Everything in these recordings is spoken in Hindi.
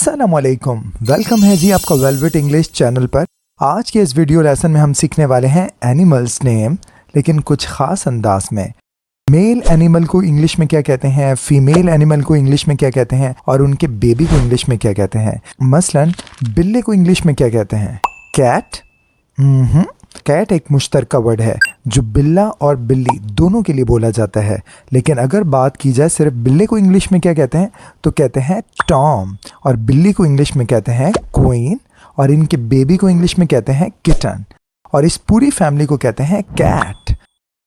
अस्सलामुअलैकुम, वेलकम है जी आपका वेलवेट इंग्लिश चैनल पर। आज के इस वीडियो लेसन में हम सीखने वाले हैं एनिमल्स नेम, लेकिन कुछ ख़ास अंदाज में। मेल एनिमल को इंग्लिश में क्या कहते हैं, फीमेल एनिमल को इंग्लिश में क्या कहते हैं और उनके बेबी को इंग्लिश में क्या कहते हैं। मसलन बिल्ली को इंग्लिश में क्या कहते हैं, कैट। कैट एक मुश्तरका वर्ड है जो बिल्ला और बिल्ली दोनों के लिए बोला जाता है। लेकिन अगर बात की जाए सिर्फ बिल्ले को इंग्लिश में क्या कहते हैं तो कहते हैं टॉम, और बिल्ली को इंग्लिश में कहते हैं क्वीन, और इनके बेबी को इंग्लिश में कहते हैं किटन, और इस पूरी फैमिली को कहते हैं cat.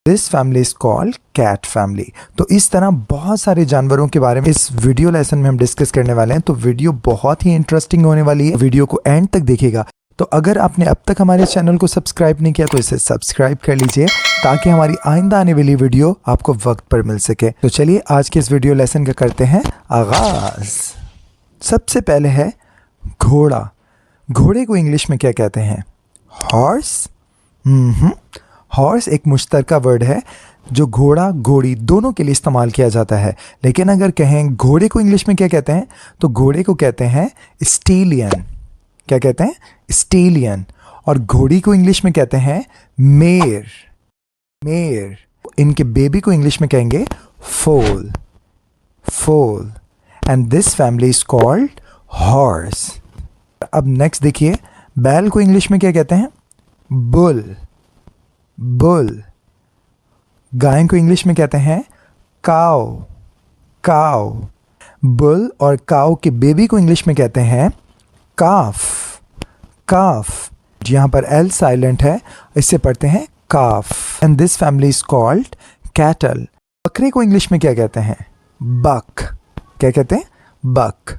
This family is called cat family. तो इस तरह बहुत सारे जानवरों के बारे में इस वीडियो लेसन में हम डिस्कस करने वाले हैं। तो वीडियो बहुत ही इंटरेस्टिंग होने वाली है, वीडियो को एंड तक देखिएगा। तो अगर आपने अब तक हमारे चैनल को सब्सक्राइब नहीं किया तो इसे सब्सक्राइब कर लीजिए ताकि हमारी आइंदा आने वाली वीडियो आपको वक्त पर मिल सके। तो चलिए आज के इस वीडियो लेसन का करते हैं आगाज। सबसे पहले है घोड़ा। घोड़े को इंग्लिश में क्या कहते हैं, हॉर्स। हॉर्स एक मुश्तरका वर्ड है जो घोड़ा घोड़ी दोनों के लिए इस्तेमाल किया जाता है। लेकिन अगर कहें घोड़े को इंग्लिश में क्या कहते हैं तो घोड़े को कहते हैं स्टेलियन। क्या कहते हैं, स्टेलियन। और घोड़ी को इंग्लिश में कहते हैं मेयर। मेयर। इनके बेबी को इंग्लिश में कहेंगे फोल। फोल। And this family is called horse. अब नेक्स्ट देखिए, बैल को इंग्लिश में क्या कहते हैं, बुल। बुल। गाय को इंग्लिश में कहते हैं काउ। काउ। बुल और काउ के बेबी को इंग्लिश में कहते हैं काफ। काफ। यहाँ पर एल साइलेंट है, इससे पढ़ते हैं calf. And this family is called cattle. बकरे को इंग्लिश में क्या कहते हैं, बक। क्या कहते हैं, बक।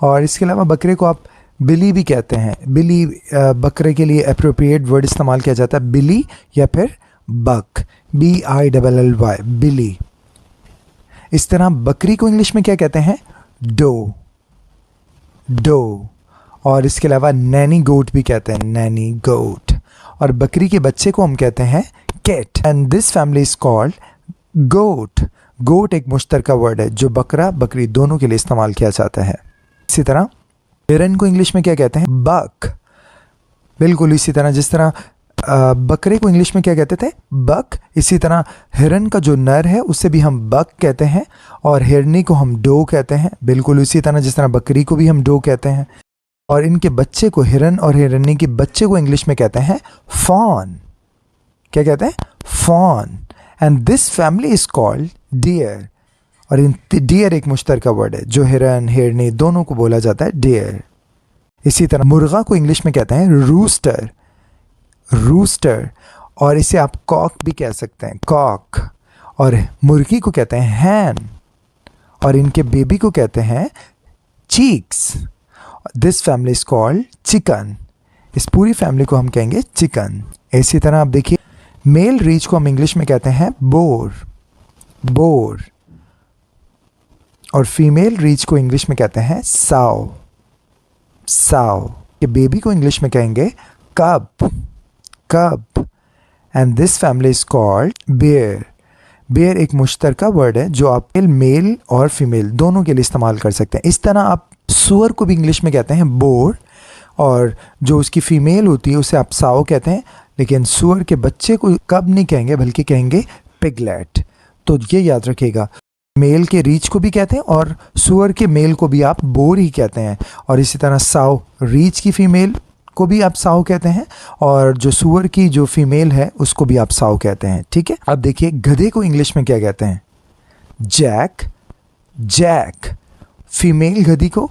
और इसके अलावा बकरे को आप बिली भी कहते हैं। बिली बकरे के लिए अप्रोप्रिएट वर्ड इस्तेमाल किया जाता है, बिली या फिर बक, BILLY, बिली। इस तरह बकरी को इंग्लिश में क्या कहते हैं, डो। डो। और इसके अलावा नैनी गोट भी कहते हैं, नैनी गोट। और बकरी के बच्चे को हम कहते हैं cat. And this family is called goat. Goat एक मुश्तरका वर्ड है जो बकरा बकरी दोनों के लिए इस्तेमाल किया जाता है। इसी तरह हिरन को इंग्लिश में क्या कहते हैं, बक। बिल्कुल इसी तरह जिस तरह बकरे को इंग्लिश में क्या कहते थे, बक, इसी तरह हिरन का जो नर है उससे भी हम बक कहते हैं, और हिरनी को हम डो कहते हैं। बिल्कुल इसी तरह जिस तरह बकरी को भी हम डो कहते हैं। और इनके बच्चे को, हिरन और हिरनी के बच्चे को इंग्लिश में कहते हैं फॉन। क्या कहते हैं, fawn. And this family is called deer. और डियर एक मुश्तरका वर्ड है जो हिरन हिरनी दोनों को बोला जाता है, डियर। इसी तरह मुर्गा को इंग्लिश में कहते हैं रूस्टर। रूस्टर। और इसे आप कॉक भी कह सकते हैं, कॉक। और मुर्गी को कहते हैं हैन। और इनके बेबी को कहते हैं cheeks. This family is called chicken. इस पूरी फैमिली को हम कहेंगे चिकन। इसी तरह आप देखिए, मेल रीच को हम इंग्लिश में कहते हैं बोर। बोर। और फीमेल रीच को इंग्लिश में कहते हैं साओ। साओ। के बेबी को इंग्लिश में कहेंगे cub. Cub. And this family is called bear. Bear एक मुश्तरका वर्ड है जो आप मेल और फीमेल दोनों के लिए इस्तेमाल कर सकते हैं। इस तरह आप सुअर को भी इंग्लिश में कहते हैं बोर, और जो उसकी फीमेल होती है उसे आप साओ कहते हैं। लेकिन सुअर के बच्चे को कब नहीं कहेंगे बल्कि कहेंगे पिगलेट। तो ये याद रखिएगा, मेल के रीच को भी कहते हैं और सुअर के मेल को भी आप बोर ही कहते हैं। और इसी तरह साओ, रीच की फीमेल को भी आप साओ कहते हैं, और जो सुअर की जो फीमेल है उसको भी आप साओ कहते हैं। ठीक है। अब देखिए, गधे को इंग्लिश में क्या कहते हैं, जैक। जैक। फीमेल गधी को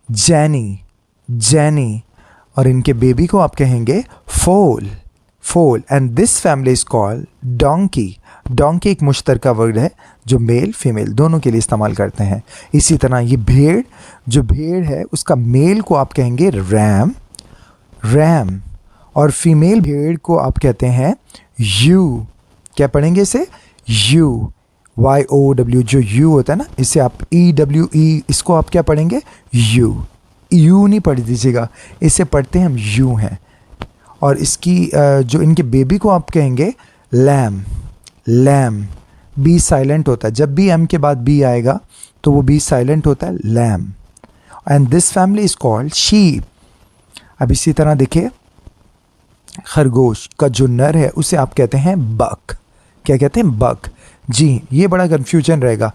जैनी। जैनी। और इनके बेबी को आप कहेंगे फोल। फोल। And this family is called donkey. Donkey एक मुश्तरका वर्ड है जो मेल फीमेल दोनों के लिए इस्तेमाल करते हैं। इसी तरह ये भेड़, जो भेड़ है उसका मेल को आप कहेंगे रैम। रैम। और फीमेल भेड़ को आप कहते हैं यू। क्या पढ़ेंगे इसे, यू। YOW, जो यू होता है ना, इसे आप EWE, इसको आप क्या पढ़ेंगे, यू। यू नहीं पढ़ दीजिएगा, इसे पढ़ते हैं हम यू हैं। और इसकी जो इनके बेबी को आप कहेंगे लैम। लैम। बी साइलेंट होता है, जब भी एम के बाद बी आएगा तो वो बी साइलेंट होता है, lamb. And this family is called sheep. अब इसी तरह देखिए, खरगोश का जो नर है उसे आप कहते हैं बक। क्या कहते हैं? बक। जी, ये बड़ा कन्फ्यूजन रहेगा।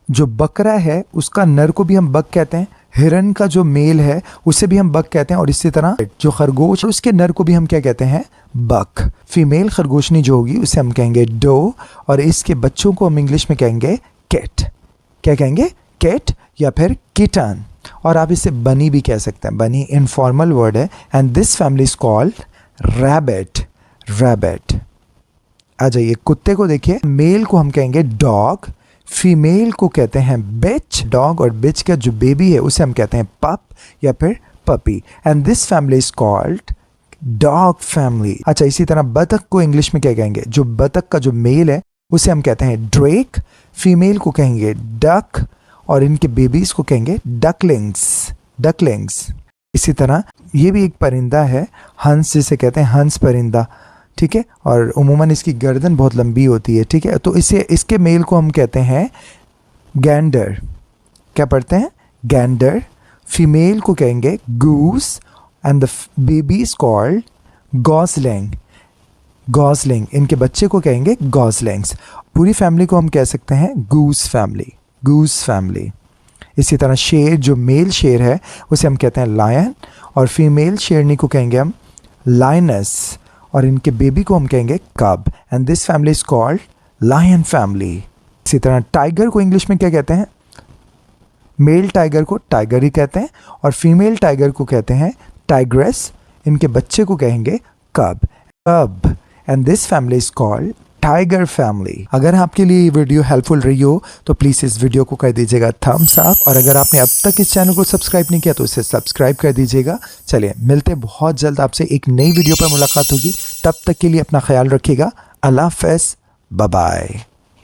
जो बकरा है उसका नर को भी हम बक कहते हैं, हिरन का जो मेल है उसे भी हम बक कहते हैं, और इसी तरह जो खरगोश है उसके नर को भी हम क्या कहते हैं? बक। फीमेल खरगोशनी जो होगी उसे हम कहेंगे डो, और इसके बच्चों को हम इंग्लिश में कहेंगे कैट। क्या कहेंगे? कैट या फिर किटन। और आप इसे बनी भी कह सकते हैं, बनी इनफॉर्मल वर्ड है। And this family is called rabbit. Rabbit. आ जाइए, कुत्ते को देखिए, मेल को हम कहेंगे डॉग, फीमेल को कहते हैं बिच। डॉग और बिच का जो बेबी है उसे हम कहते हैं पप या फिर puppy. And this family is called dog family. अच्छा, इसी तरह बतख को इंग्लिश में क्या कहेंगे? जो बतख का जो मेल है उसे हम कहते हैं ड्रेक, फीमेल को कहेंगे डक, और इनके बेबीज को कहेंगे डकलिंग्स। डकलिंग्स। इसी तरह ये भी एक परिंदा है, हंस जिसे कहते हैं, हंस परिंदा। ठीक है, और उमूमन इसकी गर्दन बहुत लंबी होती है। ठीक है, तो इसके मेल को हम कहते हैं गैंडर। क्या पढ़ते हैं? गैंडर। फीमेल को कहेंगे goose, and the baby is called Gosling. Gosling. इनके बच्चे को कहेंगे गॉसलिंग्स। पूरी फैमिली को हम कह सकते हैं गूस फैमिली। Goose family. इसी तरह शेर, जो मेल शेर है उसे हम कहते हैं लायन, और फीमेल शेरनी को कहेंगे हम लायनस, और इनके बेबी को हम कहेंगे cub. And this family is called lion family. इसी तरह टाइगर को इंग्लिश में क्या कहते हैं? मेल टाइगर को टाइगर ही कहते हैं, और फीमेल टाइगर को कहते हैं टाइग्रेस। इनके बच्चे को कहेंगे cub. Cub. And this family is called tiger family. अगर आपके लिए ये वीडियो हेल्पफुल रही हो तो प्लीज़ इस वीडियो को कर दीजिएगा थम्स अप, और अगर आपने अब तक इस चैनल को सब्सक्राइब नहीं किया तो इसे सब्सक्राइब कर दीजिएगा। चलिए, मिलते बहुत जल्द आपसे एक नई वीडियो पर मुलाकात होगी। तब तक के लिए अपना ख्याल रखिएगा। अल्लाह हाफ़िज़। Bye bye.